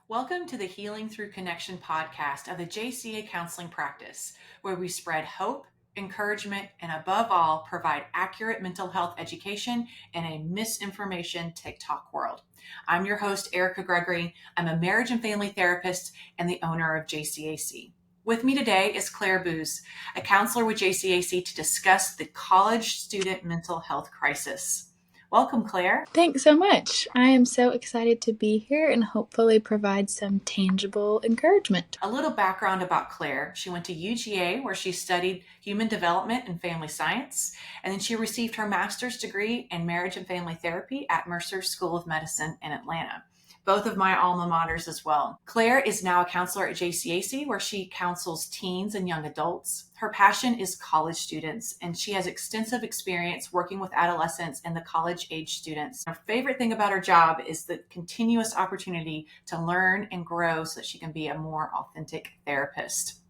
Welcome to the Healing Through Connection podcast of the JCA Counseling practice, where we spread hope, encouragement, and above all, provide accurate mental health education in a misinformation TikTok world. I'm your host, Erica Gregory. I'm a marriage and family therapist and the owner of JCAC. With me today is Claire Booz, a counselor with JCAC, to discuss the college student mental health crisis. Welcome, Claire. Thanks so much. I am so excited to be here and hopefully provide some tangible encouragement. A little background about Claire. She went to UGA, where she studied human development and family science, and then she received her master's degree in marriage and family therapy at Mercer School of Medicine in Atlanta, both of my alma maters as well. Claire is now a counselor at JCAC, where she counsels teens and young adults. Her passion is college students, and she has extensive experience working with adolescents and the college-age students. Her favorite thing about her job is the continuous opportunity to learn and grow so that she can be a more authentic therapist.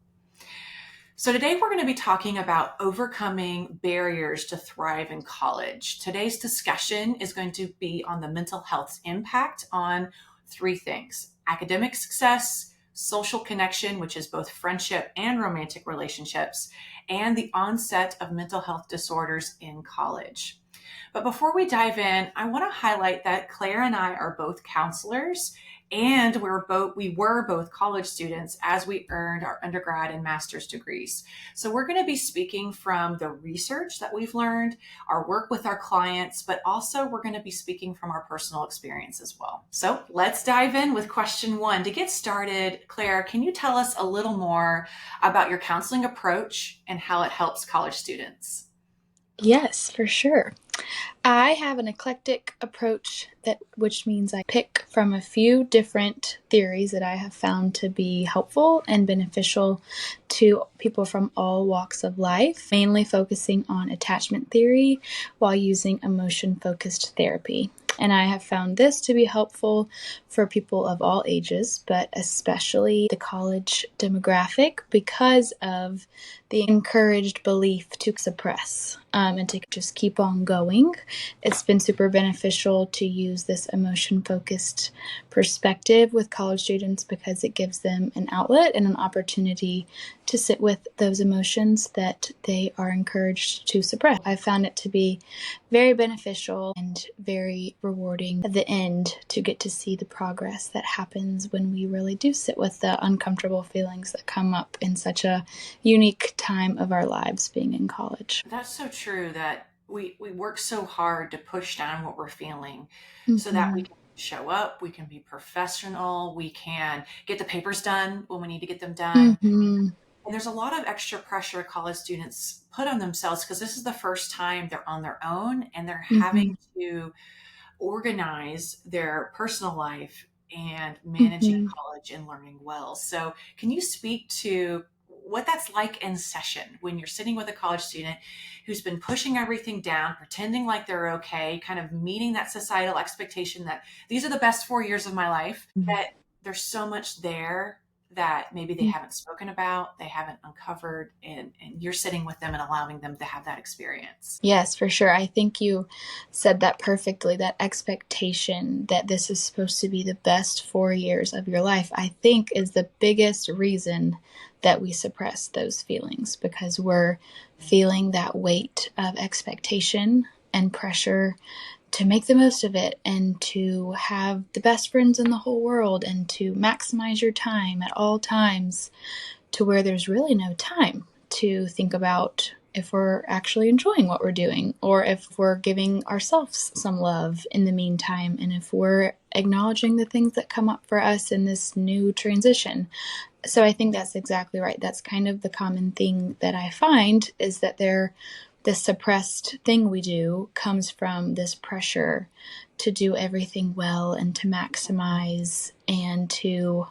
So today we're going to be talking about overcoming barriers to thrive in college. Today's discussion is going to be on the mental health's impact on three things: academic success, social connection, which is both friendship and romantic relationships, and the onset of mental health disorders in college. But before we dive in, I want to highlight that Claire and I are both counselors, and we were both college students as we earned our undergrad and master's degrees. So we're going to be speaking from the research that we've learned, our work with our clients, but also we're going to be speaking from our personal experience as well. So let's dive in with question one. To get started, Claire, can you tell us a little more about your counseling approach and how it helps college students? Yes, for sure. I have an eclectic approach, which means I pick from a few different theories that I have found to be helpful and beneficial to people from all walks of life, mainly focusing on attachment theory while using emotion-focused therapy. And I have found this to be helpful for people of all ages, but especially the college demographic, because of the encouraged belief to suppress and to just keep on going. It's been super beneficial to use this emotion-focused perspective with college students because it gives them an outlet and an opportunity to sit with those emotions that they are encouraged to suppress. I found it to be very beneficial and very rewarding at the end to get to see the progress that happens when we really do sit with the uncomfortable feelings that come up in such a unique time of our lives being in college. That's so true, that we work so hard to push down what we're feeling so that we can show up, we can be professional, we can get the papers done when we need to get them done. And there's a lot of extra pressure college students put on themselves because this is the first time they're on their own and they're having to organize their personal life and managing college and learning well. So can you speak to what that's like in session when you're sitting with a college student who's been pushing everything down, pretending like they're okay, kind of meeting that societal expectation that these are the best 4 years of my life, that there's so much there that maybe they haven't spoken about, they haven't uncovered, and you're sitting with them and allowing them to have that experience? Yes, for sure. I think you said that perfectly, that expectation that this is supposed to be the best 4 years of your life, I think is the biggest reason that we suppress those feelings, because we're feeling that weight of expectation and pressure to make the most of it and to have the best friends in the whole world and to maximize your time at all times, to where there's really no time to think about if we're actually enjoying what we're doing, or if we're giving ourselves some love in the meantime, and if we're acknowledging the things that come up for us in this new transition. So I think that's exactly right. That's kind of the common thing that I find, is that this suppressed thing we do comes from this pressure to do everything well and to maximize and to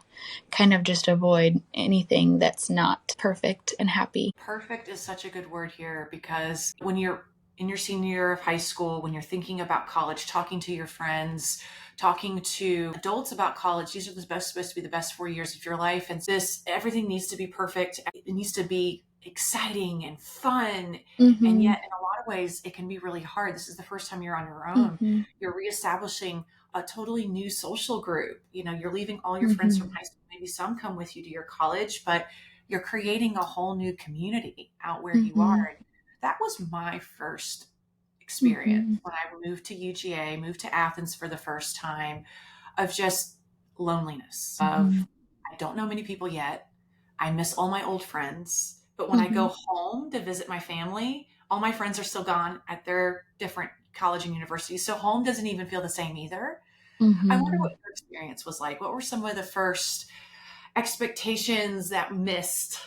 kind of just avoid anything that's not perfect and happy. Perfect is such a good word here, because when you're in your senior year of high school, when you're thinking about college, talking to your friends, talking to adults about college, these are supposed to be the best 4 years of your life. And everything needs to be perfect. It needs to be exciting and fun. And yet in a lot of ways, it can be really hard. This is the first time you're on your own. You're reestablishing a totally new social group. You're leaving all your friends from Mm-hmm. high school. Maybe some come with you to your college, but you're creating a whole new community out where you are. Mm-hmm. And that was my first experience Mm-hmm. when I moved to UGA, moved to Athens for the first time, of just loneliness, Mm-hmm. of I don't know many people yet. I miss all my old friends. But when I Mm-hmm. go home to visit my family, all my friends are still gone at their different college and universities. So home doesn't even feel the same either. I wonder Mm-hmm. what your experience was like. What were some of the first expectations that missed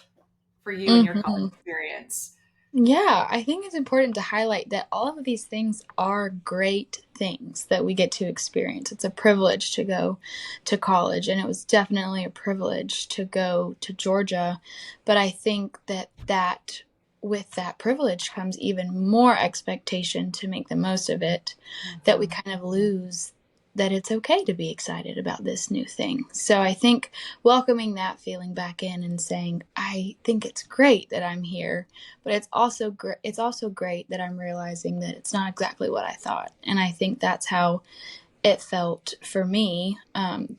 for you in your college Mm-hmm. experience? Yeah, I think it's important to highlight that all of these things are great things that we get to experience. It's a privilege to go to college, and it was definitely a privilege to go to Georgia. But I think that with that privilege comes even more expectation to make the most of it, that we Mhm. kind of lose that it's okay to be excited about this new thing. So I think welcoming that feeling back in and saying, I think it's great that I'm here, but it's also great that I'm realizing that it's not exactly what I thought. And I think that's how it felt for me.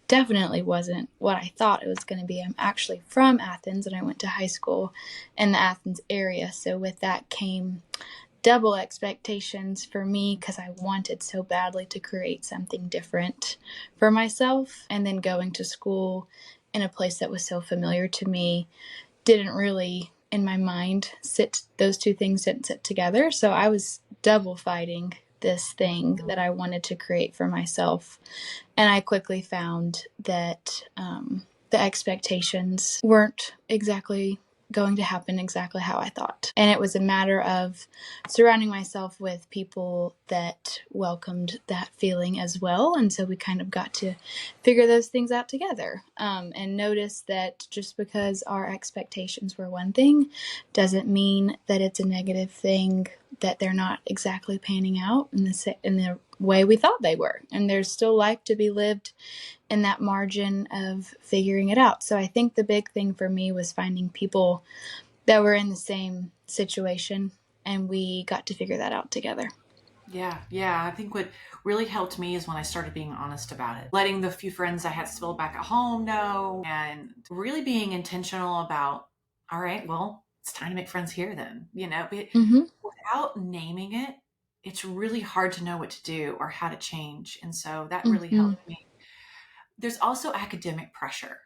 Definitely wasn't what I thought it was going to be. I'm actually from Athens, and I went to high school in the Athens area, so with that came double expectations for me because I wanted so badly to create something different for myself. And then going to school in a place that was so familiar to me didn't really, in my mind, those two things didn't sit together. So I was double fighting this thing that I wanted to create for myself. And I quickly found that the expectations weren't exactly going to happen exactly how I thought. And it was a matter of surrounding myself with people that welcomed that feeling as well. And so we kind of got to figure those things out together, and notice that just because our expectations were one thing doesn't mean that it's a negative thing, that they're not exactly panning out in the way we thought they were. And there's still life to be lived in that margin of figuring it out. So I think the big thing for me was finding people that were in the same situation, and we got to figure that out together. Yeah, yeah. I think what really helped me is when I started being honest about it, letting the few friends I had still back at home know, and really being intentional about, all right, well, it's time to make friends here then, but Mm-hmm. without naming it, it's really hard to know what to do or how to change. And so that really Mm-hmm. helped me. There's also academic pressure.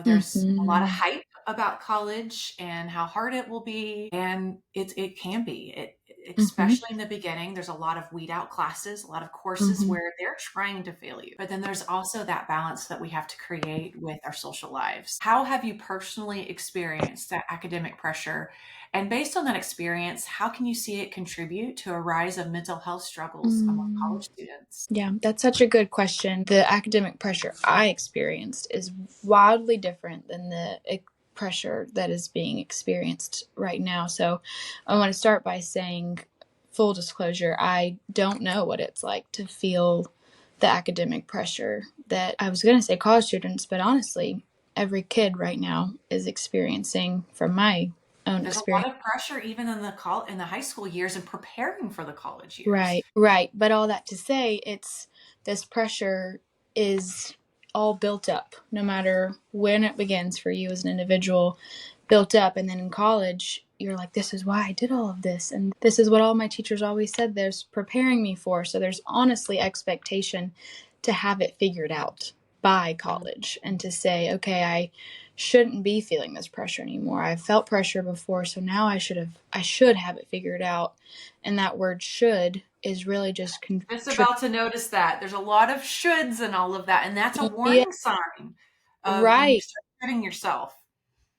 There's a lot of Mm-hmm. hype about college and how hard it will be, and it can be. Mm-hmm. Especially in the beginning, there's a lot of weed out classes, a lot of courses Mm-hmm. where they're trying to fail you. But then there's also that balance that we have to create with our social lives. How have you personally experienced that academic pressure? And based on that experience, how can you see it contribute to a rise of mental health struggles among Mm. college students? Yeah, that's such a good question. The academic pressure I experienced is wildly different than the pressure that is being experienced right now. So I want to start by saying, full disclosure, I don't know what it's like to feel the academic pressure that I was going to say college students, but honestly, every kid right now is experiencing from my own There's a lot experience. of pressure even in the high school years and preparing for the college years. Right, right. But all that to say, it's this pressure is all built up, no matter when it begins for you as an individual, built up. And then in college, you're like, this is why I did all of this. And this is what all my teachers always said there's preparing me for. So there's honestly expectation to have it figured out by college and to say, okay, I shouldn't be feeling this pressure anymore. I've felt pressure before, so now I should have it figured out. And that word should is really just Just about to notice that. There's a lot of shoulds and all of that, and that's a yeah, warning sign of when you right. start hurting yourself.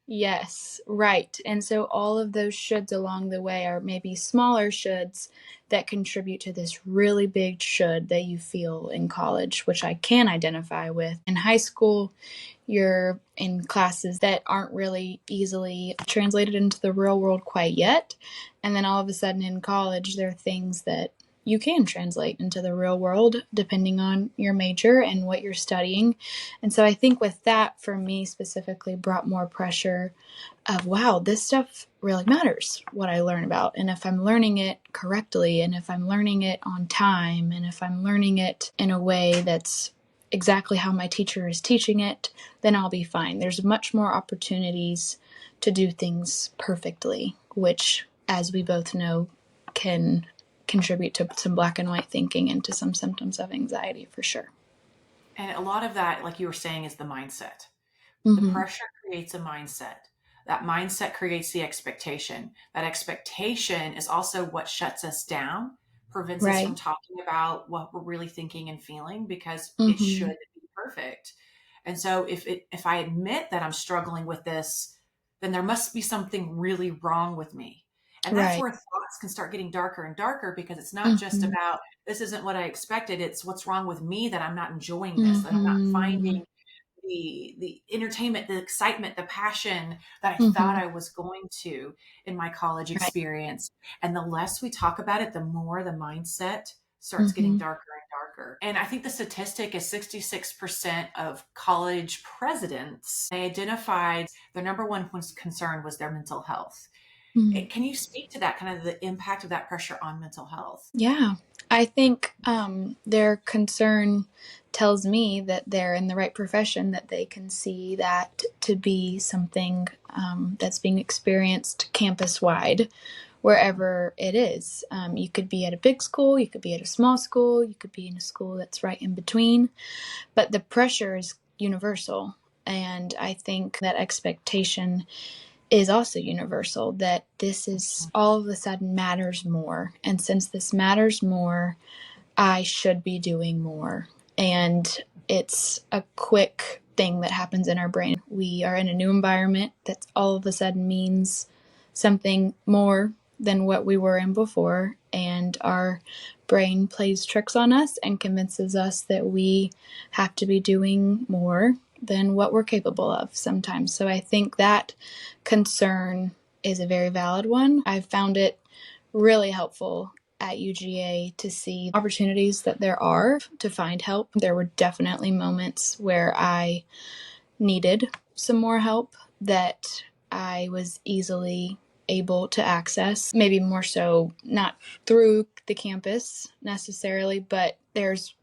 Yes, right. And so all of those shoulds along the way are maybe smaller shoulds that contribute to this really big should that you feel in college, which I can identify with. In high school, you're in classes that aren't really easily translated into the real world quite yet. And then all of a sudden in college, there are things that you can translate into the real world depending on your major and what you're studying. And so I think with that, for me specifically, brought more pressure of, wow, this stuff really matters, what I learn about. And if I'm learning it correctly, and if I'm learning it on time, and if I'm learning it in a way that's exactly how my teacher is teaching it, then I'll be fine. There's much more opportunities to do things perfectly, which, as we both know, can contribute to some black and white thinking and to some symptoms of anxiety for sure. And a lot of that, like you were saying, is the mindset. The Mm-hmm. pressure creates a mindset. That mindset creates the expectation. That expectation is also what shuts us down, prevents us from Right. talking about what we're really thinking and feeling because it Mm-hmm. should be perfect. And so if I admit that I'm struggling with this, then there must be something really wrong with me. And that's Right. where thoughts can start getting darker and darker because it's not just Mm-hmm. about this isn't what I expected. It's what's wrong with me that I'm not enjoying this, that I'm not Mm-hmm. finding the entertainment, the excitement, the passion that I thought Mm-hmm. I was going to in my college Right. experience. And the less we talk about it, the more the mindset starts getting Mm-hmm. darker and darker. And I think the statistic is 66% of college presidents, they identified their number one concern was their mental health. Mm. Can you speak to that, kind of the impact of that pressure on mental health? Yeah. I think their concern tells me that they're in the right profession, that they can see that to be something that's being experienced campus wide, wherever it is. You could be at a big school, you could be at a small school, you could be in a school that's right in between, but the pressure is universal. And I think that expectation is also universal, that this is all of a sudden matters more. And since this matters more, I should be doing more. And it's a quick thing that happens in our brain. We are in a new environment that all of a sudden means something more than what we were in before. And our brain plays tricks on us and convinces us that we have to be doing more than what we're capable of sometimes. So I think that concern is a very valid one. I've found it really helpful at UGA to see opportunities that there are to find help. There were definitely moments where I needed some more help that I was easily able to access, maybe more so not through the campus necessarily, but there's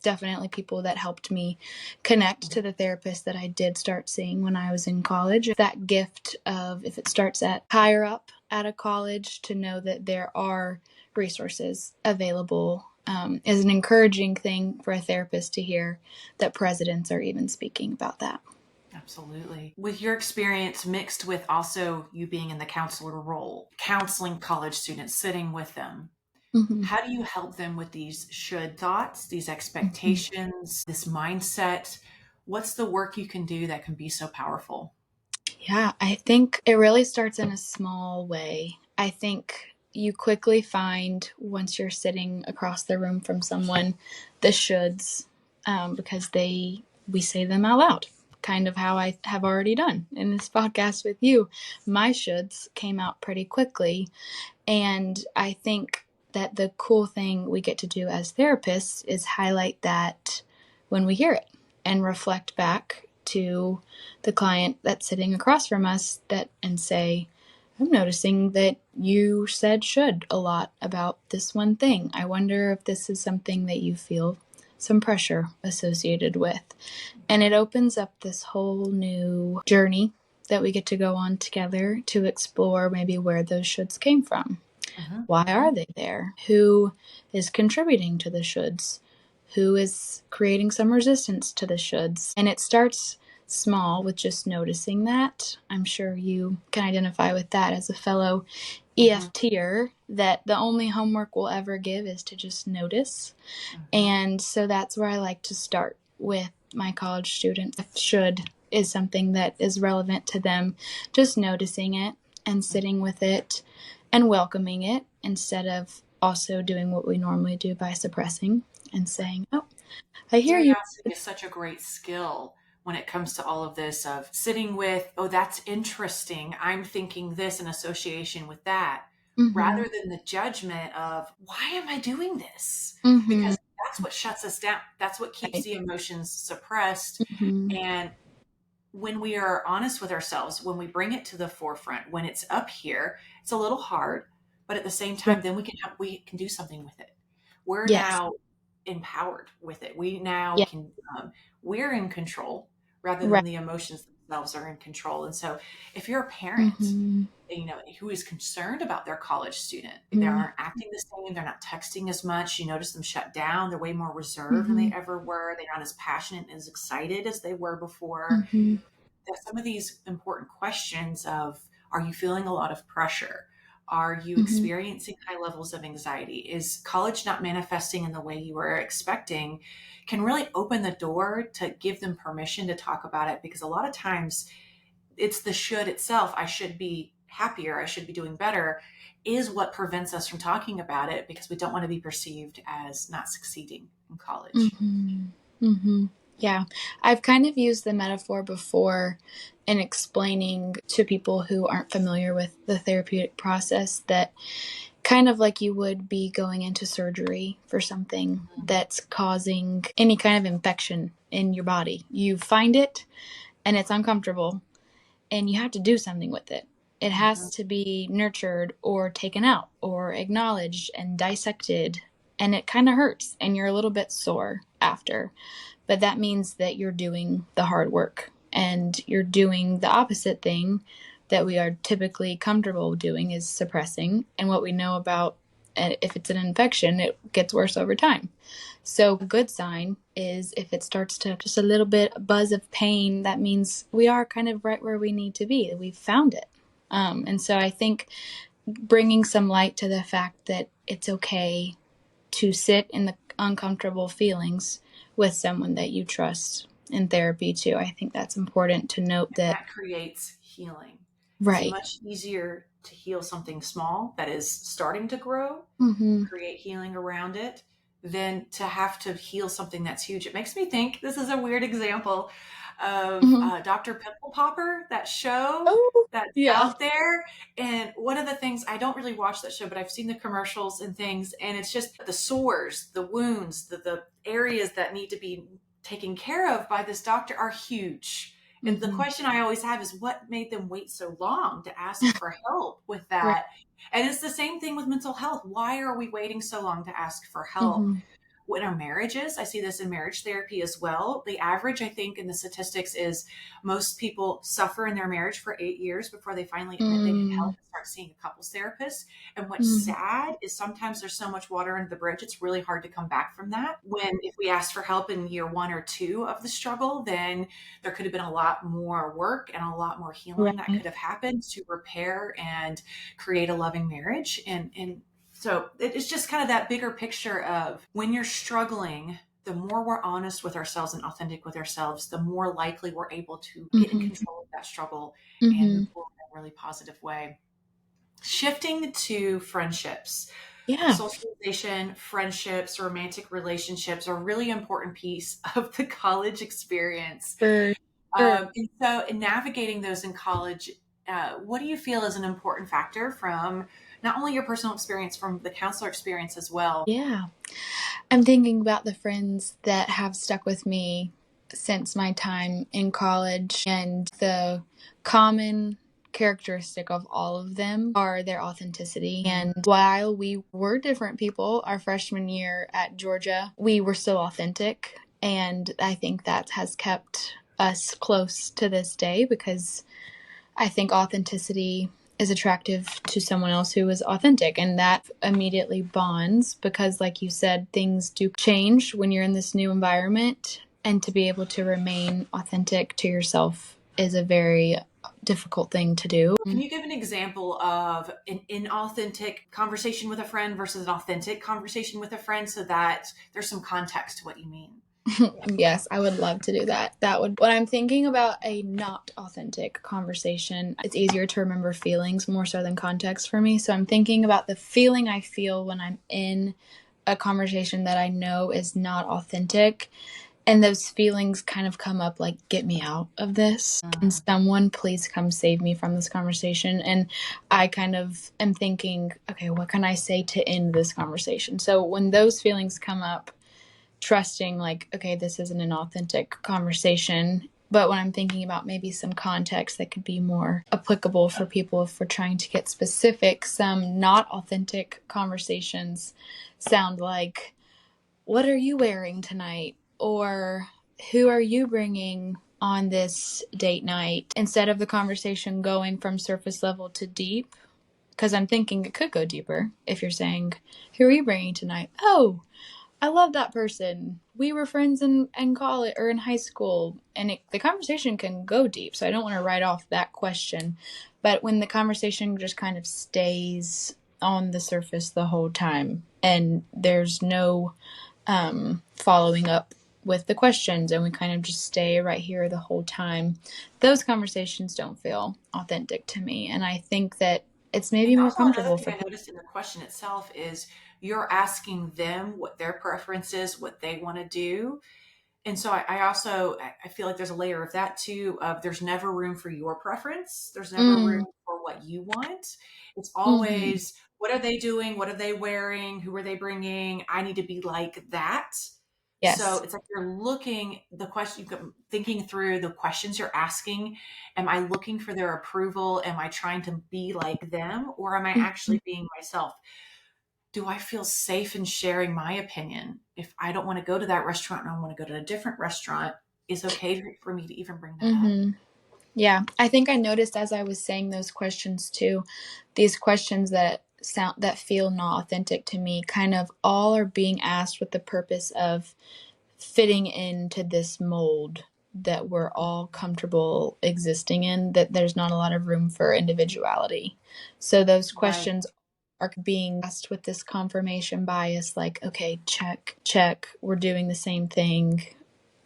definitely people that helped me connect to the therapist that I did start seeing when I was in college. That gift of, if it starts at higher up at a college, to know that there are resources available is an encouraging thing for a therapist to hear, that presidents are even speaking about that. Absolutely. With your experience mixed with also you being in the counselor role, counseling college students, sitting with them, Mm-hmm. how do you help them with these should thoughts, these Mm-hmm. expectations, this mindset? What's the work you can do that can be so powerful? Yeah, I think it really starts in a small way. I think you quickly find, once you're sitting across the room from someone, the shoulds, because we say them out loud, kind of how I have already done in this podcast with you. My shoulds came out pretty quickly, and I think that the cool thing we get to do as therapists is highlight that when we hear it and reflect back to the client that's sitting across from us, that and say, I'm noticing that you said should a lot about this one thing. I wonder if this is something that you feel some pressure associated with. And it opens up this whole new journey that we get to go on together to explore maybe where those shoulds came from. Mm-hmm. Why Mm-hmm. are they there? Who is contributing to the shoulds? Who is creating some resistance to the shoulds? And it starts small with just noticing that. I'm sure you can identify with that as a fellow Mm-hmm. EFTer, that the only homework we'll ever give is to just notice. Mm-hmm. And so that's where I like to start with my college students. If should is something that is relevant to them, just noticing it and sitting with it and welcoming it, instead of also doing what we normally do by suppressing and saying, oh, I hear you. Curiosity is such a great skill when it comes to all of this of sitting with, oh, that's interesting. I'm thinking this in association with that, Mm-hmm. rather than the judgment of, why am I doing this? Mm-hmm. Because that's what shuts us down. That's what keeps Right. the emotions suppressed. Mm-hmm. And when we are honest with ourselves, when we bring it to the forefront, when it's up here, it's a little hard, but at the same Right. time, then we can do something with it. We're Yes. now empowered with it. We now Yeah. can, we're in control rather than Right. the emotions themselves are in control. And so, if you're a parent, Mm-hmm. who is concerned about their college student, they Mm-hmm. aren't acting the same, they're not texting as much. You notice them shut down. They're way more reserved than Mm-hmm. they ever were. They're not as passionate and as excited as they were before. Mm-hmm. That some of these important questions of, are you feeling a lot of pressure? Are you Mm-hmm. experiencing high levels of anxiety? Is college not manifesting in the way you were expecting? Can really open the door to give them permission to talk about it, because a lot of times it's the should itself. I should be happier. I should be doing better, is what prevents us from talking about it, because we don't want to be perceived as not succeeding in college. Mm-hmm. Mm-hmm. Yeah. I've kind of used the metaphor before in explaining to people who aren't familiar with the therapeutic process that kind of like you would be going into surgery for something that's causing any kind of infection in your body. You find it and it's uncomfortable and you have to do something with it. It Mm-hmm. has to be nurtured or taken out or acknowledged and dissected. And it kind of hurts and you're a little bit sore after. But that means that you're doing the hard work and you're doing the opposite thing that we are typically comfortable doing is suppressing. And what we know about if it's an infection, it gets worse over time. So a good sign is if it starts to just a little bit buzz of pain, that means we are kind of right where we need to be. We've found it. And so I think bringing some light to the fact that it's okay to sit in the uncomfortable feelings with someone that you trust in therapy too. I think that's important to note that. That creates healing. It's Right. much easier to heal something small that is starting to grow, Mm-hmm. create healing around it, than to have to heal something that's huge. It makes me think, this is a weird example of Mm-hmm. Dr. Pimple Popper, that show Oh, that's yeah. out there. And one of the things, I don't really watch that show, but I've seen the commercials and things, and it's just the sores, the wounds, the areas that need to be taken care of by this doctor are huge. And the Mm-hmm. question I always have is, what made them wait so long to ask for help with Right. that? And it's the same thing with mental health. Why are we waiting so long to ask for help? Mm-hmm. In our marriages, I see this in marriage therapy as well. The average, I think, in the statistics is most people suffer in their marriage for 8 years before they finally admit they need help and start seeing a couples therapist. And what's Mm-hmm. sad is sometimes there's so much water under the bridge, it's really hard to come back from that. When if we asked for help in year 1 or 2 of the struggle, then there could have been a lot more work and a lot more healing that Right. could have happened to repair and create a loving marriage. And so it's just kind of that bigger picture of, when you're struggling, the more we're honest with ourselves and authentic with ourselves, the more likely we're able to get in Mm-hmm. control of that struggle and Mm-hmm. move forward in a really positive way. Shifting to friendships. Yeah. Socialization, friendships, romantic relationships are a really important piece of the college experience. For sure. And so, in navigating those in college, what do you feel is an important factor from not only your personal experience, from the counselor experience as well? Yeah. I'm thinking about the friends that have stuck with me since my time in college, and the common characteristic of all of them are their authenticity. And while we were different people our freshman year at Georgia, we were still authentic. And I think that has kept us close to this day because I think authenticity is attractive to someone else who is authentic, and that immediately bonds because, like you said, things do change when you're in this new environment, and to be able to remain authentic to yourself is a very difficult thing to do. Can you give an example of an inauthentic conversation with a friend versus an authentic conversation with a friend, so that there's some context to what you mean? Yes, I would love to do that. When I'm thinking about a not authentic conversation, it's easier to remember feelings more so than context for me. So I'm thinking about the feeling I feel when I'm in a conversation that I know is not authentic. And those feelings kind of come up like, get me out of this. Can someone please come save me from this conversation? And I kind of am thinking, okay, what can I say to end this conversation? So when those feelings come up, trusting like, okay, this isn't an authentic conversation, But when I'm thinking about maybe some context that could be more applicable for people if we're trying to get specific, some not authentic conversations sound like, what are you wearing tonight? Or who are you bringing on this date night? Instead of the conversation going from surface level to deep, because I'm thinking it could go deeper if you're saying, who are you bringing tonight? Oh, I love that person. We were friends in college or in high school. And the conversation can go deep. So I don't want to write off that question. But when the conversation just kind of stays on the surface the whole time and there's no following up with the questions and we kind of just stay right here the whole time, those conversations don't feel authentic to me. And I think that it's maybe And more also another comfortable thing for I people. noticed in the question itself is you're asking them what their preference is, what they want to do. And so I also I feel like there's a layer of that too. Of there's never room for your preference. There's never room Mm, for what you want. It's mm-hmm. always what are they doing? What are they wearing? Who are they bringing? I need to be like that. So Yes. it's like you're looking the question, thinking through the questions you're asking. Am I looking for their approval? Am I trying to be like them, or am I Mm-hmm. actually being myself? Do I feel safe in sharing my opinion? If I don't want to go to that restaurant and I want to go to a different restaurant, is it okay for me to even bring that up? Mm-hmm. Yeah, I think I noticed as I was saying those questions too, these questions that feel not authentic to me kind of all are being asked with the purpose of fitting into this mold that we're all comfortable existing in, that there's not a lot of room for individuality. So those Right. questions are being asked with this confirmation bias, like, okay, check, check, we're doing the same thing.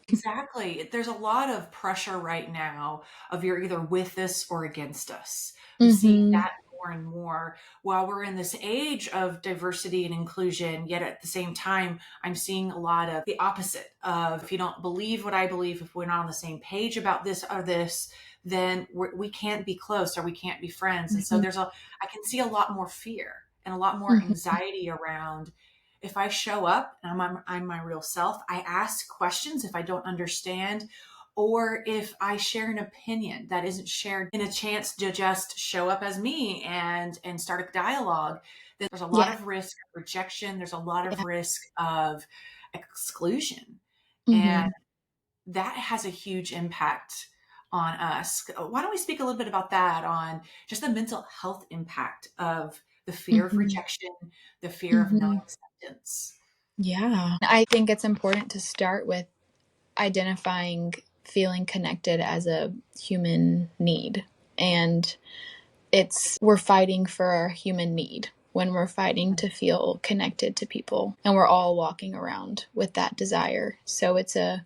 Exactly. There's a lot of pressure right now of you're either with us or against us. I'm seeing Mm-hmm. that more and more while we're in this age of diversity and inclusion. Yet at the same time, I'm seeing a lot of the opposite of if you don't believe what I believe, if we're not on the same page about this or this, then we can't be close or we can't be friends. And so Mm-hmm. I can see a lot more fear and a lot more Mm-hmm. anxiety around if I show up and I'm my real self, I ask questions if I don't understand, or if I share an opinion that isn't shared in a chance to just show up as me and start a dialogue, then there's a lot Yeah. of risk of rejection. There's a lot of Yeah. risk of exclusion. And Mm-hmm. that has a huge impact on us. Why don't we speak a little bit about that on just the mental health impact of the fear of Mm-hmm. rejection, the fear of Mm-hmm. non-acceptance? Yeah. I think it's important to start with identifying feeling connected as a human need. And we're fighting for our human need when we're fighting to feel connected to people. And we're all walking around with that desire. So it's a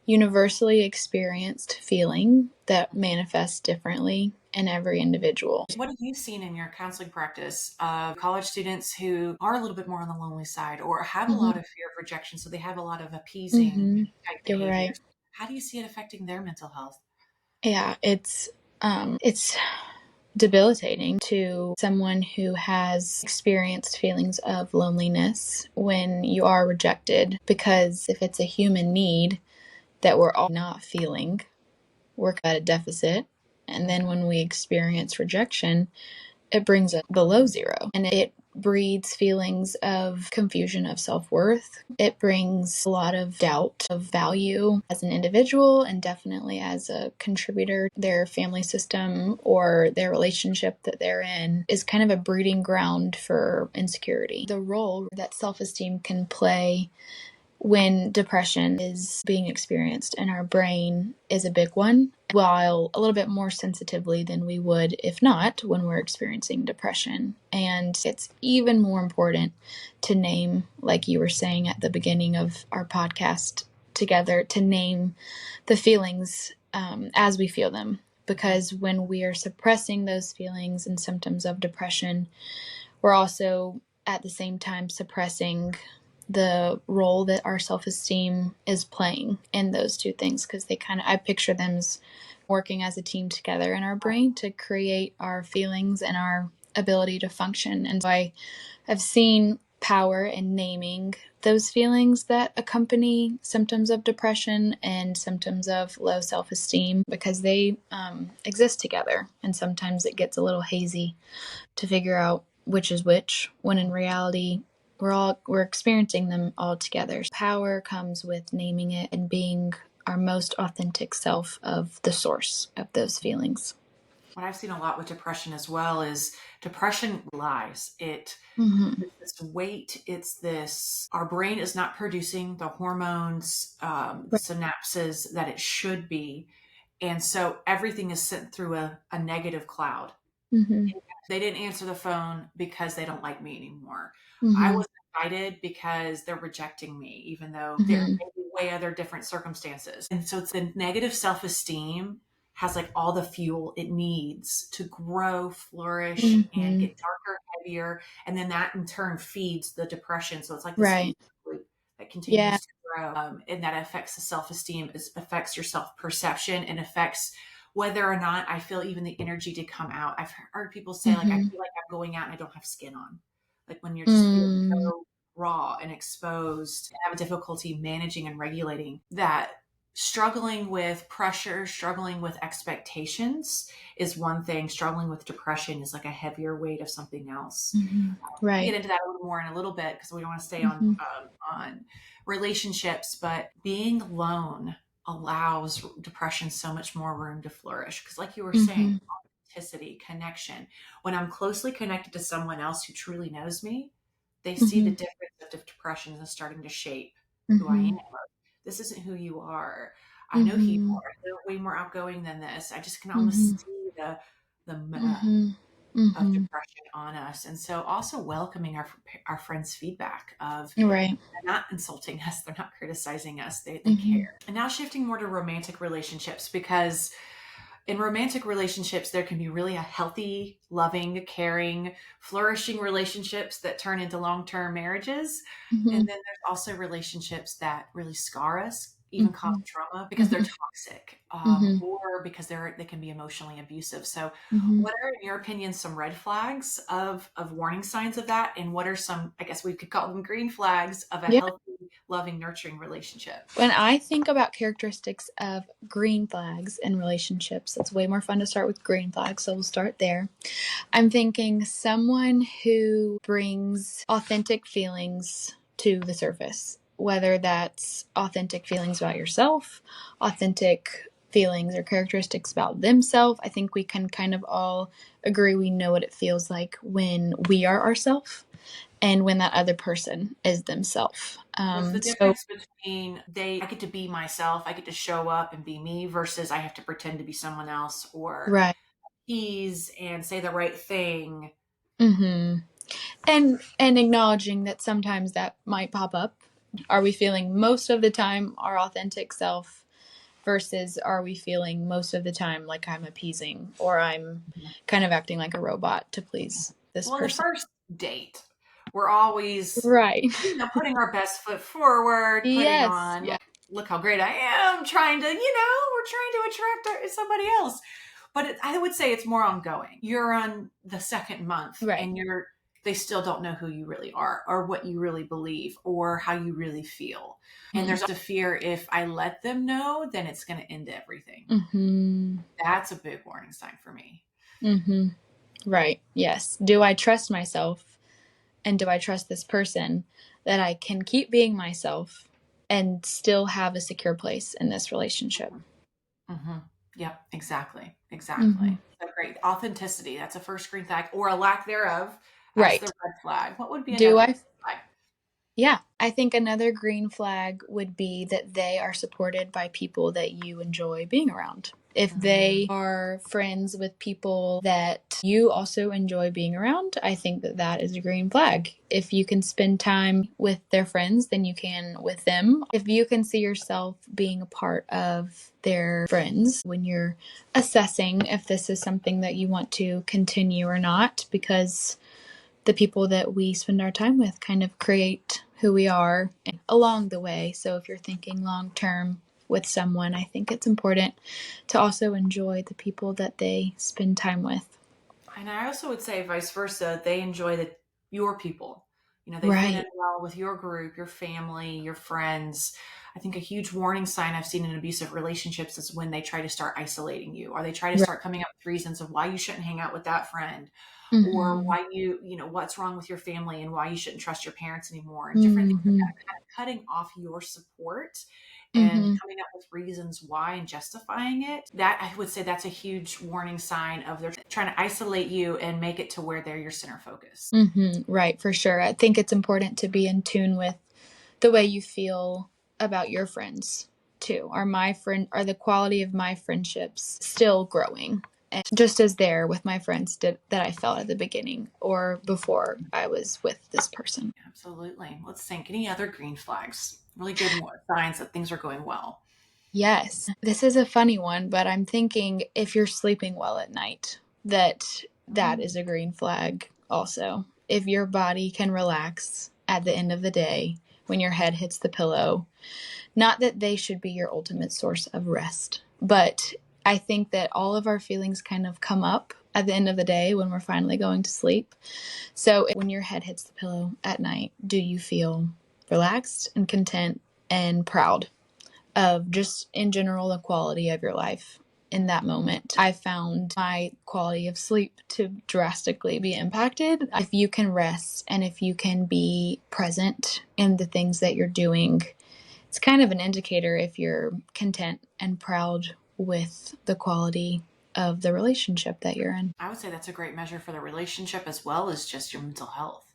universally experienced feeling that manifests differently in every individual. What have you seen in your counseling practice of college students who are a little bit more on the lonely side or have a Mm-hmm. lot of fear of rejection? So they have a lot of appeasing Mm-hmm. type You're right. behaviors. How do you see it affecting their mental health? Yeah, it's debilitating to someone who has experienced feelings of loneliness when you are rejected, because if it's a human need that we're all not feeling, we're at a deficit. And then when we experience rejection, it brings it below zero and it breeds feelings of confusion of self-worth. It brings a lot of doubt of value as an individual and definitely as a contributor. Their family system or their relationship that they're in is kind of a breeding ground for insecurity. The role that self-esteem can play when depression is being experienced in our brain is a big one, while a little bit more sensitively than we would if not when we're experiencing depression. And it's even more important to name, like you were saying at the beginning of our podcast together, to name the feelings as we feel them. Because when we are suppressing those feelings and symptoms of depression, we're also at the same time suppressing the role that our self-esteem is playing in those two things, because I picture them as working as a team together in our brain to create our feelings and our ability to function. And so I have seen power in naming those feelings that accompany symptoms of depression and symptoms of low self-esteem, because they exist together, and sometimes it gets a little hazy to figure out which is which, when in reality we're experiencing them all together. Power comes with naming it and being our most authentic self of the source of those feelings. What I've seen a lot with depression as well is depression lies. It's this weight. It's this, our brain is not producing the hormones, the synapses that it should be. And so everything is sent through a negative cloud. They didn't answer the phone because they don't like me anymore. I was invited because they're rejecting me, even though there may be way other different circumstances. And so it's the negative self-esteem has like all the fuel it needs to grow, flourish, and get darker, heavier. And then that in turn feeds the depression. So it's like this loop that continues to grow. And that affects the self-esteem, it affects your self-perception, and affects whether or not I feel even the energy to come out. I've heard people say, like, I feel like I'm going out and I don't have skin on. Like when you're just feeling so raw and exposed, and have difficulty managing and regulating that. Struggling with pressure, struggling with expectations is one thing. Struggling with depression is like a heavier weight of something else. We'll get into that a little more in a little bit because we don't want to stay on relationships, but being alone allows depression so much more room to flourish. Because like you were saying, authenticity, connection. When I'm closely connected to someone else who truly knows me, they see the difference of depression is starting to shape who I am. This isn't who you are. I know who you are. You're way more outgoing than this. I just can almost see the of depression on us. And so also welcoming our friends' feedback of they're not insulting us, they're not criticizing us, they care. And now shifting more to romantic relationships, because in romantic relationships, there can be really a healthy, loving, caring, flourishing relationships that turn into long-term marriages. And then there's also relationships that really scar us, even cause trauma, because they're toxic, or because they can be emotionally abusive. So what are, in your opinion, some red flags of warning signs of that? And what are some, I guess we could call them green flags of a healthy, loving, nurturing relationship? When I think about characteristics of green flags in relationships, it's way more fun to start with green flags, so we'll start there. I'm thinking someone who brings authentic feelings to the surface, whether that's authentic feelings about yourself, authentic feelings or characteristics about themselves. I think we can kind of all agree we know what it feels like when we are ourselves and when that other person is themselves. What's the difference between I get to be myself, I get to show up and be me, versus I have to pretend to be someone else or ease and say the right thing? And acknowledging that sometimes that might pop up. Are we feeling most of the time our authentic self, versus are we feeling most of the time like I'm appeasing or I'm kind of acting like a robot to please this person? The first date, we're always putting our best foot forward, putting on look how great I am, trying to, we're trying to attract somebody else. But I would say it's more ongoing. You're on the second month and they still don't know who you really are or what you really believe or how you really feel. And there's a fear, if I let them know, then it's going to end everything. That's a big warning sign for me. Right. Yes. Do I trust myself, and do I trust this person that I can keep being myself and still have a secure place in this relationship? Yep, exactly. So great. Authenticity, that's a first green flag, or a lack thereof as the red flag. What would be another red flag? Yeah, I think another green flag would be that they are supported by people that you enjoy being around. If they are friends with people that you also enjoy being around, I think that that is a green flag. If you can spend time with their friends, then you can with them. If you can see yourself being a part of their friends when you're assessing if this is something that you want to continue or not, because the people that we spend our time with kind of create who we are along the way. So if you're thinking long term with someone, I think it's important to also enjoy the people that they spend time with. And I also would say vice versa. They enjoy your people. They fit in Right. well with your group, your family, your friends. I think a huge warning sign I've seen in abusive relationships is when they try to start isolating you, or they try to Right. start coming up with reasons of why you shouldn't hang out with that friend, or Mm-hmm. why what's wrong with your family and why you shouldn't trust your parents anymore, and different things like Mm-hmm. that, kind of cutting off your support and Mm-hmm. coming up with reasons why and justifying it. That, I would say, that's a huge warning sign of they're trying to isolate you and make it to where they're your center focus. Mm-hmm. Right, for sure. I think it's important to be in tune with the way you feel about your friends too. Are the quality of my friendships still growing? And just as there with my friends that I felt at the beginning or before I was with this person. Absolutely. Let's think. Any other green flags? Really good signs that things are going well. Yes. This is a funny one, but I'm thinking if you're sleeping well at night, that is a green flag also. If your body can relax at the end of the day when your head hits the pillow, not that they should be your ultimate source of rest, but I think that all of our feelings kind of come up at the end of the day when we're finally going to sleep. So when your head hits the pillow at night, do you feel relaxed and content and proud of just in general the quality of your life in that moment? I found my quality of sleep to drastically be impacted. If you can rest and if you can be present in the things that you're doing, it's kind of an indicator if you're content and proud with the quality of the relationship that you're in. I would say that's a great measure for the relationship as well as just your mental health.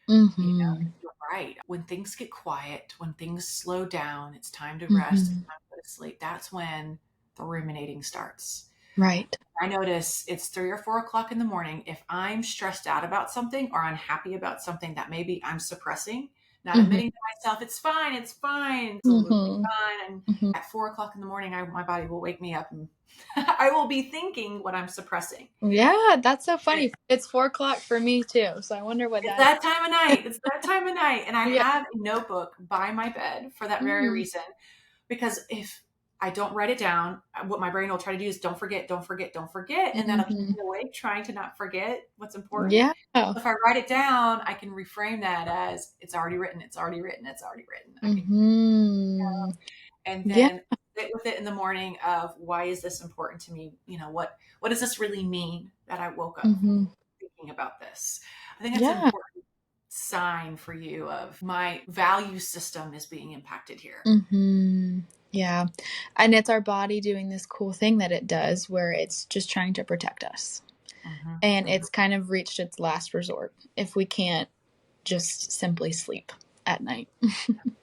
Mm-hmm. You're right. When things get quiet, when things slow down, it's time to rest, it's Mm-hmm. time to go to sleep. That's when the ruminating starts. Right. I notice it's 3 or 4 o'clock in the morning. If I'm stressed out about something or unhappy about something that maybe I'm suppressing, not Mm-hmm. admitting to myself, it's fine, absolutely Mm-hmm. fine. And Mm-hmm. at 4 o'clock in the morning, my body will wake me up and I will be thinking what I'm suppressing. Yeah, that's so funny. It's 4 o'clock for me too. So I wonder what It's that is. that time of night. It's that time of night. And I Yeah. have a notebook by my bed for that very Mm-hmm. reason. Because if I don't write it down, what my brain will try to do is don't forget, don't forget, don't forget. And that'll keep Mm-hmm. me awake trying to not forget what's important. Yeah. So if I write it down, I can reframe that as it's already written, it's already written, it's already written. I can, Mm-hmm. and Yeah. then sit with it in the morning of why is this important to me? What does this really mean that I woke up Mm-hmm. thinking about this? I think that's an Yeah. important sign for you of my value system is being impacted here. Mm-hmm. Yeah. And it's our body doing this cool thing that it does where it's just trying to protect us. Mm-hmm, And mm-hmm. it's kind of reached its last resort if we can't just simply sleep at night.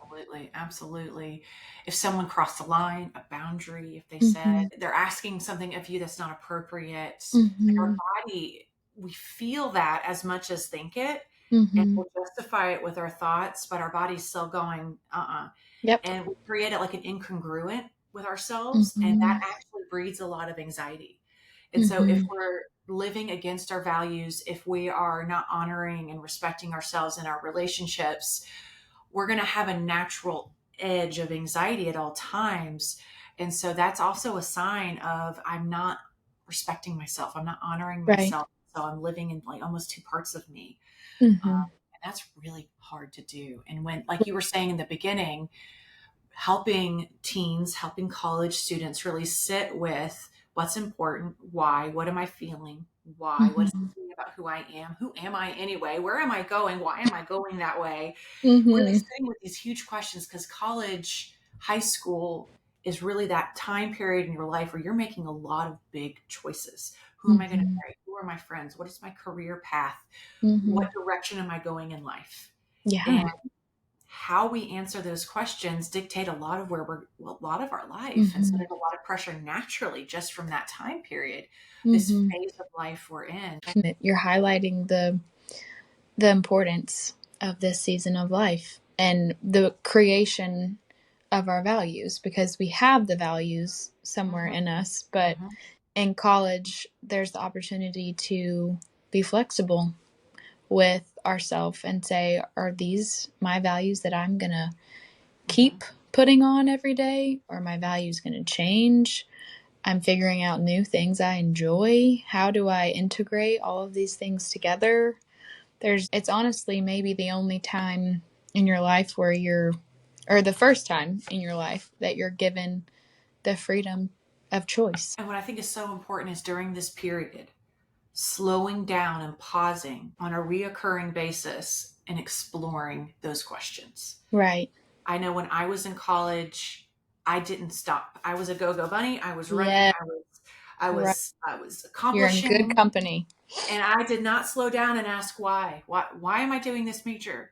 Absolutely, absolutely. If someone crossed the line, a boundary, if they said Mm-hmm. they're asking something of you that's not appropriate, like our Mm-hmm. body, we feel that as much as think it, and Mm-hmm. we'll justify it with our thoughts, but our body's still going, Yep. and we create it like an incongruent with ourselves, and that Mm-hmm. actually breeds a lot of anxiety. And so if Mm-hmm. we're living against our values, if we are not honoring and respecting ourselves in our relationships, we're going to have a natural edge of anxiety at all times. And so that's also a sign of I'm not respecting myself. I'm not honoring Right. myself. So I'm living in like almost two parts of me. Mm-hmm. And that's really hard to do. And when, like you were saying in the beginning, helping teens, helping college students really sit with what's important, why, what am I feeling, why, what does Mm-hmm. this mean about who am I anyway, where am I going, why am I going that way, really Mm-hmm. sitting with these huge questions, because college, high school is really that time period in your life where you're making a lot of big choices. Who am I going to Mm-hmm. marry? Who are my friends? What is my career path? Mm-hmm. What direction am I going in life? Yeah. And how we answer those questions dictate a lot of our life. And so Mm-hmm. there's a lot of pressure naturally just from that time period, this Mm-hmm. phase of life we're in. You're highlighting the importance of this season of life and the creation of our values because we have the values somewhere Mhm, in us, but mhm, in college there's the opportunity to be flexible with ourselves and say, are these my values that I'm gonna mhm. keep putting on every day, or my values gonna change? I'm figuring out new things I enjoy. How do I integrate all of these things together? It's honestly maybe the only time in your life or the first time in your life that you're given the freedom of choice. And what I think is so important is during this period, slowing down and pausing on a reoccurring basis and exploring those questions. Right. I know when I was in college, I didn't stop. I was a go-go bunny. I was running. Yeah. Right. I was You're in good accomplishing, company. and I did not slow down and ask why. Why am I doing this major?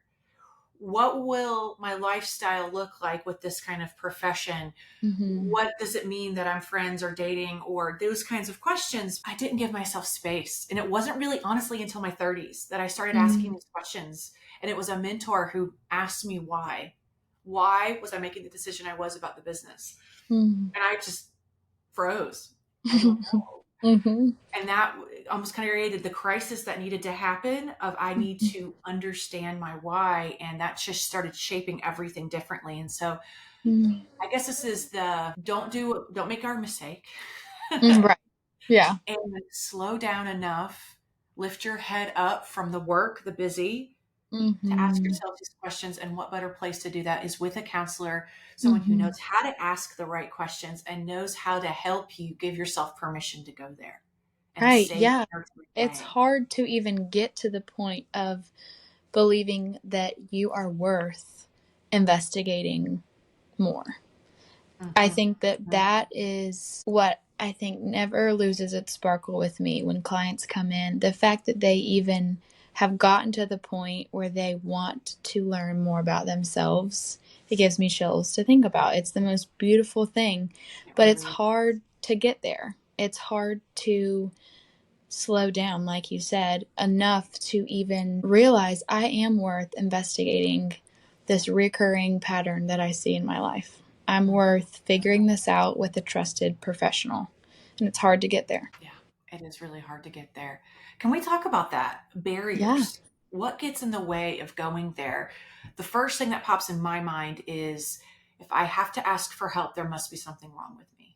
What will my lifestyle look like with this kind of profession? Mm-hmm. What does it mean that I'm friends or dating or those kinds of questions? I didn't give myself space. And it wasn't really honestly until my 30s that I started asking Mm-hmm. these questions. And it was a mentor who asked me why. Why was I making the decision I was about the business? And I just froze. I don't know. Mm-hmm. And that almost kind of created the crisis that needed to happen of I need to understand my why. And that just started shaping everything differently. And so Mm-hmm. I guess this is the don't make our mistake. Right. Yeah. And slow down enough, lift your head up from the work, the busy, to ask Mm-hmm. yourself these questions. And what better place to do that is with a counselor, someone who Mm-hmm. knows how to ask the right questions and knows how to help you give yourself permission to go there in a Right. safe, Yeah. nurturing It's way. hard to even get to the point of believing that you are worth investigating more. I Mm-hmm. think that Mm-hmm. that is what I think never loses its sparkle with me when clients come in. The fact that they even have gotten to the point where they want to learn more about themselves, it gives me chills to think about. It's the most beautiful thing, It but it's really is. hard to get there. It's hard to slow down, like you said, enough to even realize I am worth investigating this recurring pattern that I see in my life. I'm worth figuring this out with a trusted professional. And it's hard to get there. Yeah, it is really hard to get there. Can we talk about that? Yeah. Barriers. What gets in the way of going there? The first thing that pops in my mind is if I have to ask for help, there must be something wrong with me.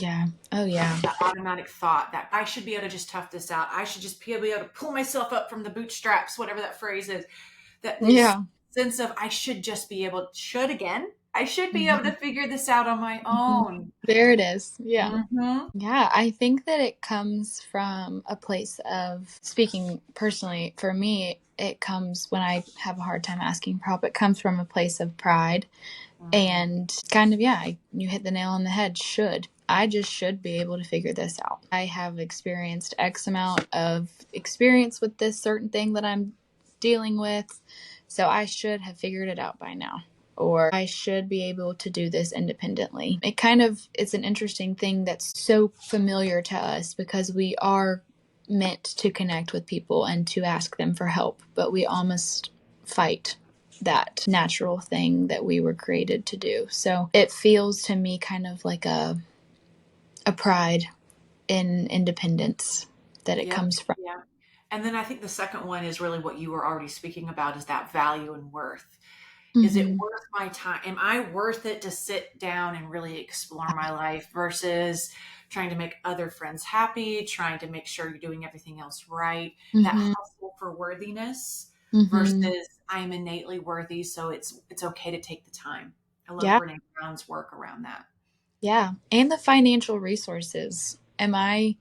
Yeah. Oh, yeah. That automatic thought that I should be able to just tough this out. I should just be able to pull myself up from the bootstraps, whatever that phrase is. That this Yeah. sense of I should just be able, should again, I should be able to Mhm. figure this out on my Mhm. own. There it is. Yeah. Mm-hmm. Yeah, I think that it comes from a place of speaking personally. For me, it comes when I have a hard time asking for help. It comes from a place of pride Mm-hmm. and kind of, yeah, you hit the nail on the head. Should. I just should be able to figure this out. I have experienced X amount of experience with this certain thing that I'm dealing with. So I should have figured it out by now. Or I should be able to do this independently. It's an interesting thing that's so familiar to us because we are meant to connect with people and to ask them for help, but we almost fight that natural thing that we were created to do. So it feels to me kind of like a pride in independence that it Yep. comes from. Yeah. And then I think the second one is really what you were already speaking about is that value and worth. Is it Mm-hmm. worth my time? Am I worth it to sit down and really explore my life versus trying to make other friends happy, trying to make sure you're doing everything else right? That Mm-hmm. hustle for worthiness Mm-hmm. versus I'm innately worthy, so it's okay to take the time. I love Yeah. Brene Brown's work around that. Yeah. And the financial resources. Am I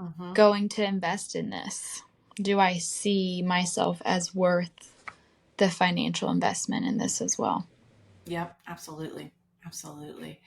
Mm-hmm. going to invest in this? Do I see myself as worth the financial investment in this as well? Yep, absolutely. Absolutely.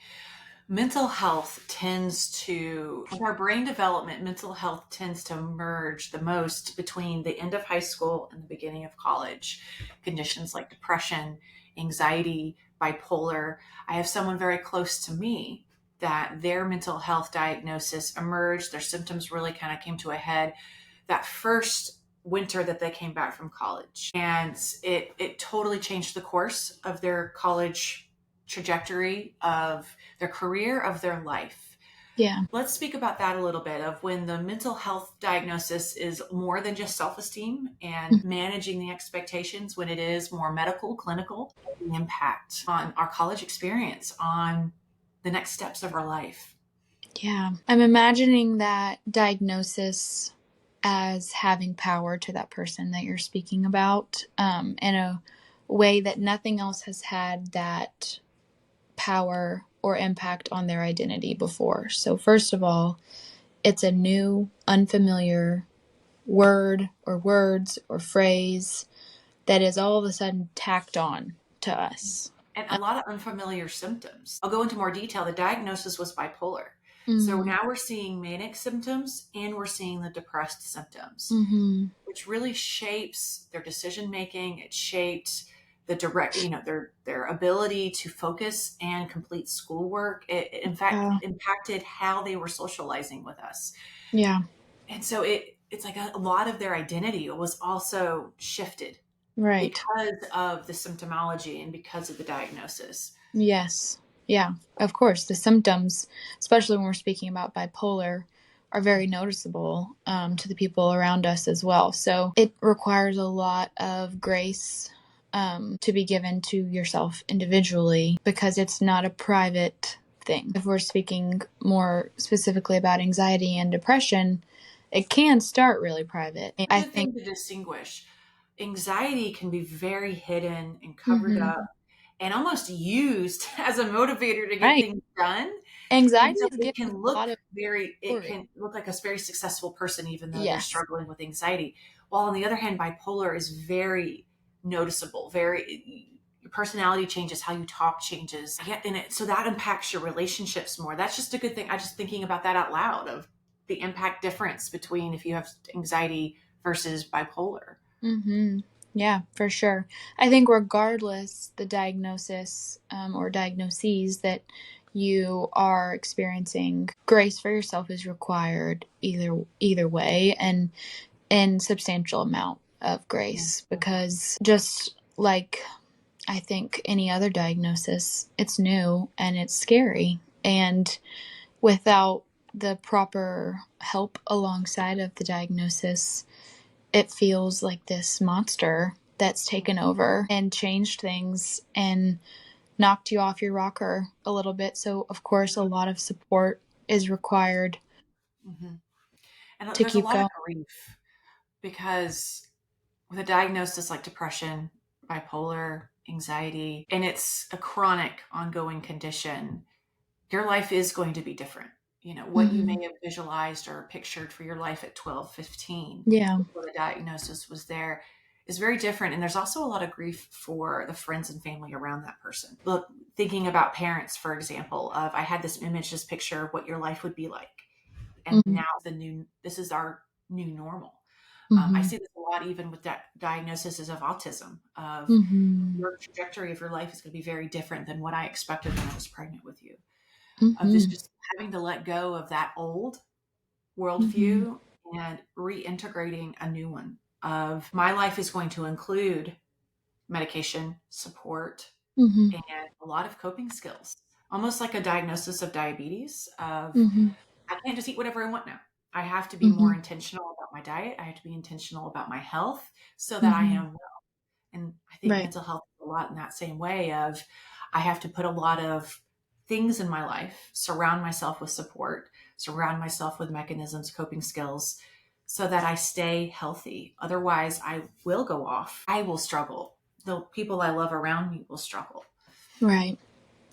Mental health tends to, with our brain development, mental health tends to merge the most between the end of high school and the beginning of college. Conditions like depression, anxiety, bipolar. I have someone very close to me that their mental health diagnosis emerged, their symptoms really kind of came to a head that first winter that they came back from college. And it totally changed the course of their college trajectory, of their career, of their life. Yeah. Let's speak about that a little bit of when the mental health diagnosis is more than just self-esteem and managing the expectations, when it is more medical, clinical, the impact on our college experience, on the next steps of our life. Yeah. I'm imagining that diagnosis as having power to that person that you're speaking about, in a way that nothing else has had that power or impact on their identity before. So first of all, it's a new, unfamiliar word or words or phrase that is all of a sudden tacked on to us. And a lot of unfamiliar symptoms. I'll go into more detail. The diagnosis was bipolar. So Mm-hmm. now we're seeing manic symptoms and we're seeing the depressed symptoms, Mm-hmm. which really shapes their decision making. It shapes the direct, their ability to focus and complete schoolwork. It in fact Yeah. impacted how they were socializing with us. Yeah. And so it's like a lot of their identity was also shifted Right. because of the symptomology and because of the diagnosis. Yes. Yeah. Of course, the symptoms, especially when we're speaking about bipolar, are very noticeable to the people around us as well. So it requires a lot of grace to be given to yourself individually because it's not a private thing. If we're speaking more specifically about anxiety and depression, it can start really private. I Good think. thing to distinguish. Anxiety can be very hidden and covered Mm-hmm. up and almost used as a motivator to get Right. things done. And Anxiety so is given a lot of it story. can look like a very successful person, even though they're Yes. struggling with anxiety. While on the other hand, bipolar is very noticeable, your personality changes, how you talk changes. Yeah, so that impacts your relationships more. That's just a good thing. I just thinking about that out loud of the impact difference between if you have anxiety versus bipolar. Mm-hmm. Yeah, for sure. I think regardless the diagnosis or diagnoses that you are experiencing, grace for yourself is required either way, and in substantial amount of Yeah. grace because just like I think any other diagnosis, it's new and it's scary, and without the proper help alongside of the diagnosis, it feels like this monster that's taken over and changed things and knocked you off your rocker a little bit. So, of course, a lot of support is required Mm-hmm. And to there's a keep lot of going. grief because with a diagnosis like depression, bipolar, anxiety, and it's a chronic ongoing condition, your life is going to be different. What you Mm-hmm. may have visualized or pictured for your life at 12, 15, Yeah. before the diagnosis was there is very different. And there's also a lot of grief for the friends and family around that person. Look, thinking about parents, for example, of I had this image, this picture of what your life would be like. And Mm-hmm. now this is our new normal. I Mm-hmm. see this a lot even with diagnoses of autism, of Mm-hmm. your trajectory of your life is going to be very different than what I expected when I was pregnant with you. Of this Mm-hmm. just having to let go of that old Mm-hmm. worldview and reintegrating a new one of my life is going to include medication, support, Mm-hmm. and a lot of coping skills. Almost like a diagnosis of diabetes of Mm-hmm. I can't just eat whatever I want now. I have to be Mm-hmm. more intentional about my diet. I have to be intentional about my health so that I Mm-hmm. am well. And I think Right. mental health is a lot in that same way of I have to put a lot of things in my life, surround myself with support, surround myself with mechanisms, coping skills so that I stay healthy. Otherwise, I will go off. I will struggle. The people I love around me will struggle. Right.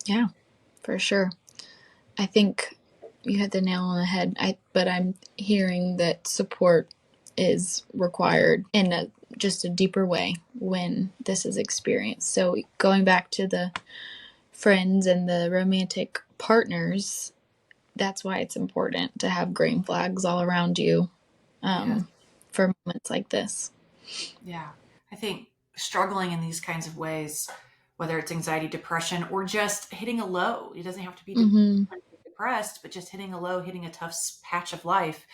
Yeah, for sure. I think you hit the nail on the head. But I'm hearing that support is required in just a deeper way when this is experienced. So going back to the friends and the romantic partners, that's why it's important to have green flags all around you Yeah. for moments like this. Yeah. I think struggling in these kinds of ways, whether it's anxiety, depression, or just hitting a low, it doesn't have to be Mm-hmm. depressed, but just hitting a low, hitting a tough patch of life.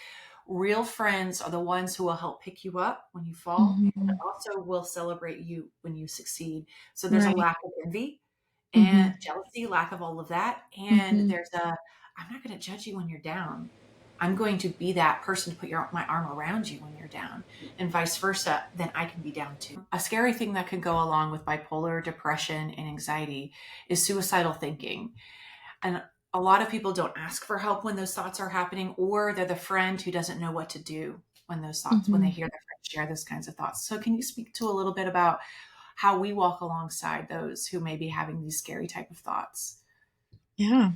Real friends are the ones who will help pick you up when you fall and Mm-hmm. also will celebrate you when you succeed. So there's a Right. lack of envy Mm-hmm. and jealousy, lack of all of that. And Mm-hmm. there's I'm not going to judge you when you're down. I'm going to be that person to put my arm around you when you're down, and vice versa. Then I can be down too. A scary thing that could go along with bipolar, depression, and anxiety is suicidal thinking. And a lot of people don't ask for help when those thoughts are happening, or they're the friend who doesn't know what to do when those thoughts, when they hear their friends share those kinds of thoughts. So can you speak to a little bit about how we walk alongside those who may be having these scary type of thoughts? Yeah.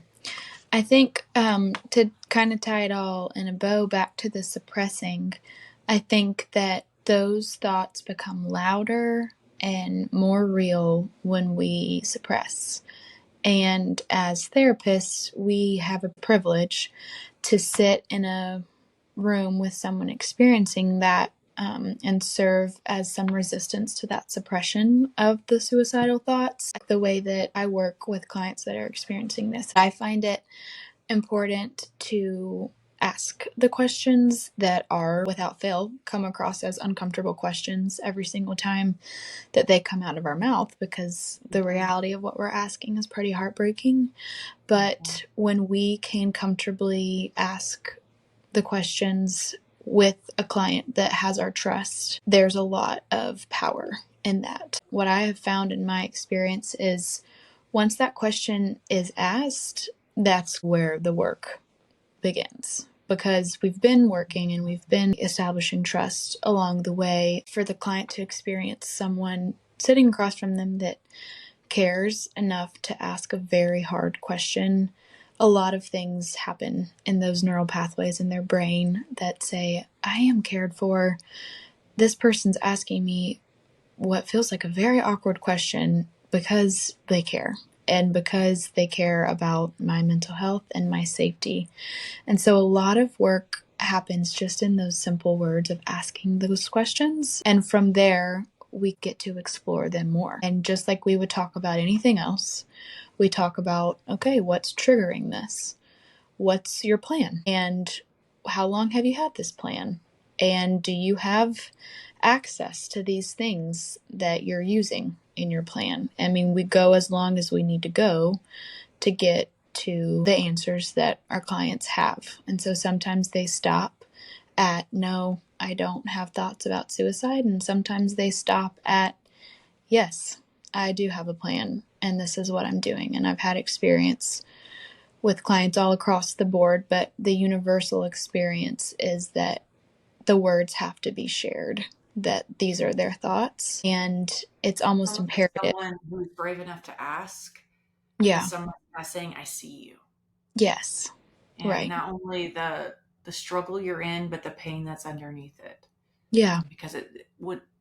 I think to kind of tie it all in a bow back to the suppressing, I think that those thoughts become louder and more real when we suppress. And as therapists, we have a privilege to sit in a room with someone experiencing that and serve as some resistance to that suppression of the suicidal thoughts. The way that I work with clients that are experiencing this, I find it important to ask the questions that are, without fail, come across as uncomfortable questions every single time that they come out of our mouth, because the reality of what we're asking is pretty heartbreaking. But when we can comfortably ask the questions with a client that has our trust, there's a lot of power in that. What I have found in my experience is once that question is asked, that's where the work begins. Because we've been working and we've been establishing trust along the way for the client to experience someone sitting across from them that cares enough to ask a very hard question. A lot of things happen in those neural pathways in their brain that say, I am cared for. This person's asking me what feels like a very awkward question because they care, and because they care about my mental health and my safety. And so a lot of work happens just in those simple words of asking those questions. And from there, we get to explore them more. And just like we would talk about anything else, we talk about, okay, what's triggering this? What's your plan? And how long have you had this plan? And do you have access to these things that you're using in your plan? I mean, we go as long as we need to go to get to the answers that our clients have. And so sometimes they stop at, no, I don't have thoughts about suicide. And sometimes they stop at, yes, I do have a plan, and this is what I'm doing. And I've had experience with clients all across the board, but the universal experience is that the words have to be shared, that these are their thoughts, and it's almost imperative. Someone who's brave enough to ask is Yeah. someone saying, I see you. Yes. And Right. not only the struggle you're in, but the pain that's underneath it. Yeah. Because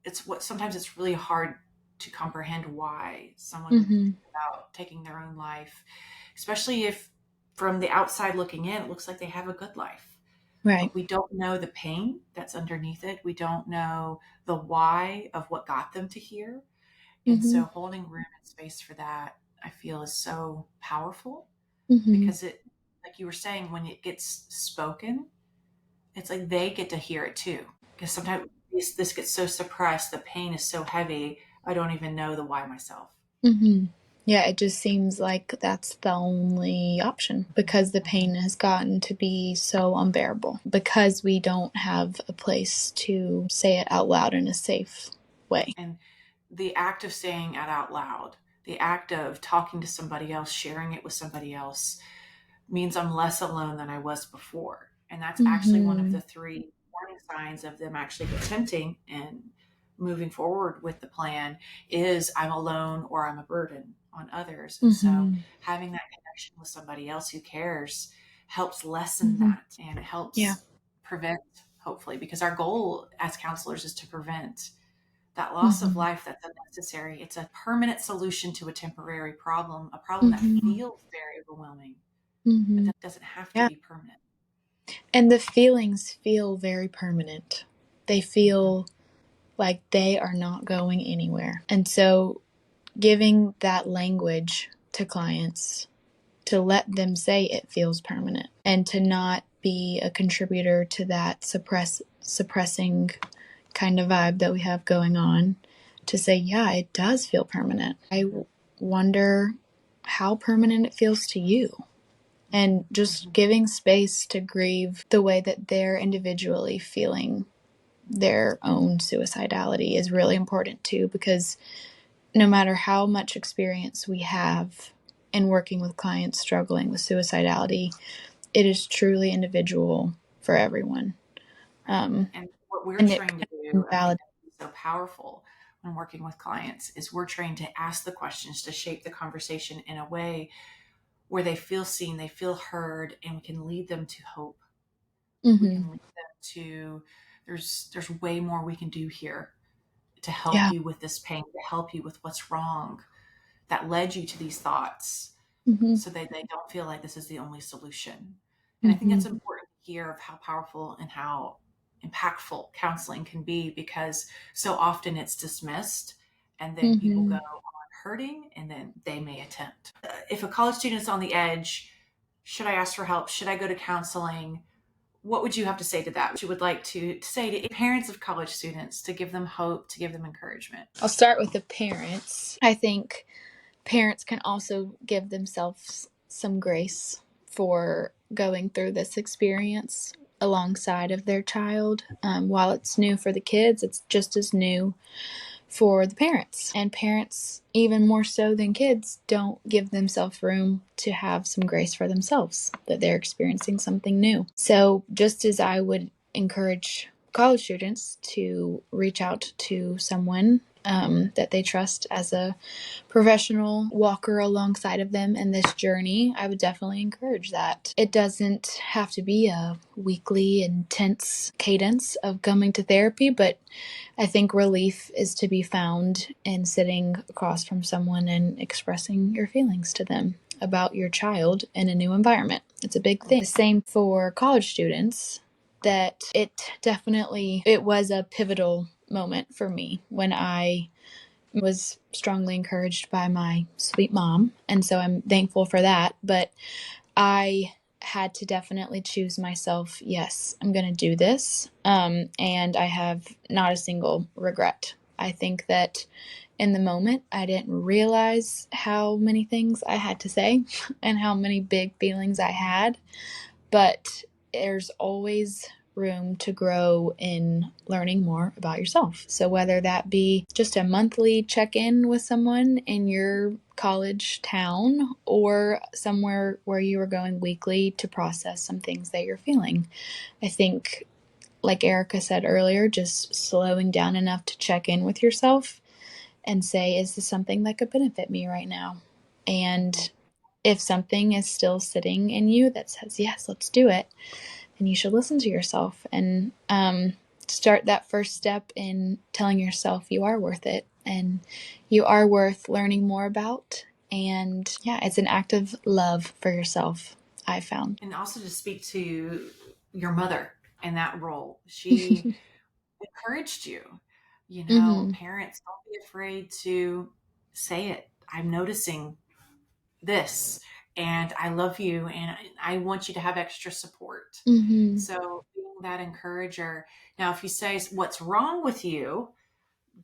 it's what sometimes it's really hard to comprehend why someone would Mm-hmm. think about taking their own life, especially if from the outside looking in, it looks like they have a good life. Right. But we don't know the pain that's underneath it. We don't know the why of what got them to here. And Mm-hmm. so holding room and space for that, I feel, is so powerful Mm-hmm. because it, like you were saying, when it gets spoken, it's like they get to hear it too. Because sometimes this gets so suppressed, the pain is so heavy, I don't even know the why myself. Mm-hmm. Yeah, it just seems like that's the only option because the pain has gotten to be so unbearable because we don't have a place to say it out loud in a safe way. And the act of saying it out loud, the act of talking to somebody else, sharing it with somebody else, means I'm less alone than I was before. And that's actually one of Mm-hmm. the three warning signs of them actually attempting and moving forward with the plan is I'm alone or I'm a burden on others. And so Mm-hmm. having that connection with somebody else who cares helps lessen Mm-hmm. that, and it Yeah. helps prevent, hopefully, because our goal as counselors is to prevent that loss of Mm-hmm. life that's unnecessary. It's a permanent solution to a temporary problem, a problem that Mm-hmm. feels very overwhelming, but Mm-hmm. that doesn't have to Yeah. be permanent. And the feelings feel very permanent. They feel like they are not going anywhere. And so giving that language to clients to let them say it feels permanent and to not be a contributor to that suppressing kind of vibe that we have going on, to say, yeah, it does feel permanent. I wonder how permanent it feels to you. And just giving space to grieve the way that they're individually feeling their own suicidality is really important too, because no matter how much experience we have in working with clients struggling with suicidality, it is truly individual for everyone. Right. And what we're and it trained to can do, I think invalidate. that's so powerful when working with clients, is we're trained to ask the questions, to shape the conversation in a way where they feel seen, they feel heard, and we can lead them to hope. We can Mm-hmm. lead them to, there's way more we can do here to help Yeah. you with this pain, to help you with what's wrong that led you to these thoughts, Mm-hmm. so that they don't feel like this is the only solution. And I think Mm-hmm. that's important to hear, of how powerful and how impactful counseling can be, because so often it's dismissed and then people go Mm-hmm. on hurting, and then they may attempt. If a college student is on the edge, should I ask for help? Should I go to counseling? What would you have to say to that? What you would like to say to parents of college students, to give them hope, to give them encouragement? I'll start with the parents. I think parents can also give themselves some grace for going through this experience alongside of their child. While it's new for the kids, it's just as new for the parents. And parents, even more so than kids, don't give themselves room to have some grace for themselves, that they're experiencing something new. So just as I would encourage college students to reach out to someone that they trust as a professional walker alongside of them in this journey, I would definitely encourage that. It doesn't have to be a weekly intense cadence of coming to therapy, but I think relief is to be found in sitting across from someone and expressing your feelings to them about your child in a new environment. It's a big thing. The same for college students, that it was a pivotal moment for me when I was strongly encouraged by my sweet mom. And so I'm thankful for that. But I had to definitely choose myself. Yes, I'm going to do this. And I have not a single regret. I think that in the moment, I didn't realize how many things I had to say and how many big feelings I had. But there's always room to grow in learning more about yourself. So whether that be just a monthly check-in with someone in your college town, or somewhere where you are going weekly to process some things that you're feeling, I think, like Erica said earlier, just slowing down enough to check in with yourself and say, is this something that could benefit me right now? And if something is still sitting in you that says, yes, let's do it, then you should listen to yourself and start that first step in telling yourself you are worth it and you are worth learning more about. And yeah, it's an act of love for yourself, I found. And also to speak to your mother in that role. She encouraged you. You know, Mm-hmm. parents, don't be afraid to say it. I'm noticing this, and I love you, and I want you to have extra support. Mm-hmm. So being that encourager. Now, if you say what's wrong with you,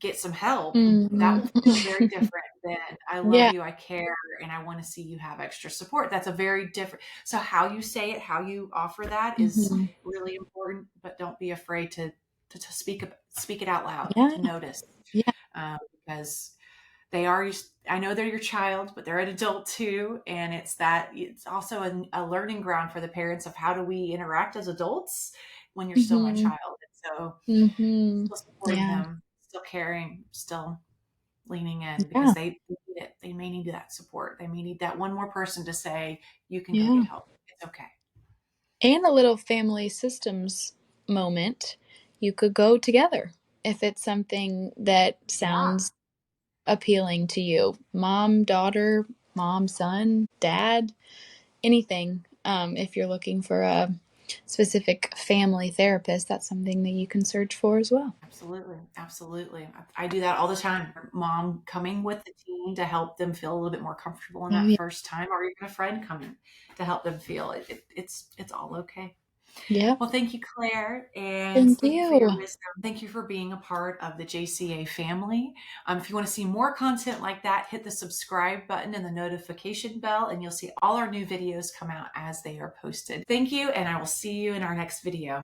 get some help, that will feel very Mm-hmm. different than I love Yeah. you, I care, and I want to see you have extra support. That's a very different. So how you say it, how you offer that is Mm-hmm. really important, but don't be afraid to speak it out loud, Yeah. to notice, Yeah. because they are, I know they're your child, but they're an adult too. And it's also a learning ground for the parents of how do we interact as adults when you're still my Mm-hmm. child. And so Mm-hmm. still supporting Yeah. them, still caring, still leaning in, Yeah. because they need it. They may need that support. They may need that one more person to say, you can go Yeah. get help. It's okay. And a little family systems moment. You could go together if it's something that Yeah, sounds appealing to you. Mom, daughter, mom, son, dad, anything. If you're looking for a specific family therapist, that's something that you can search for as well. absolutely. Absolutely. I do that all the time. Mom coming with the teen to help them feel a little bit more comfortable in Oh, that yeah. first time, or even a friend coming to help them feel it's all okay. Yeah. Well, thank you, Claire, and Thank thank you for your you. wisdom. Thank you for being a part of the JCA family. If you want to see more content like that, hit the subscribe button and the notification bell, and you'll see all our new videos come out as they are posted. Thank you, and I will see you in our next video.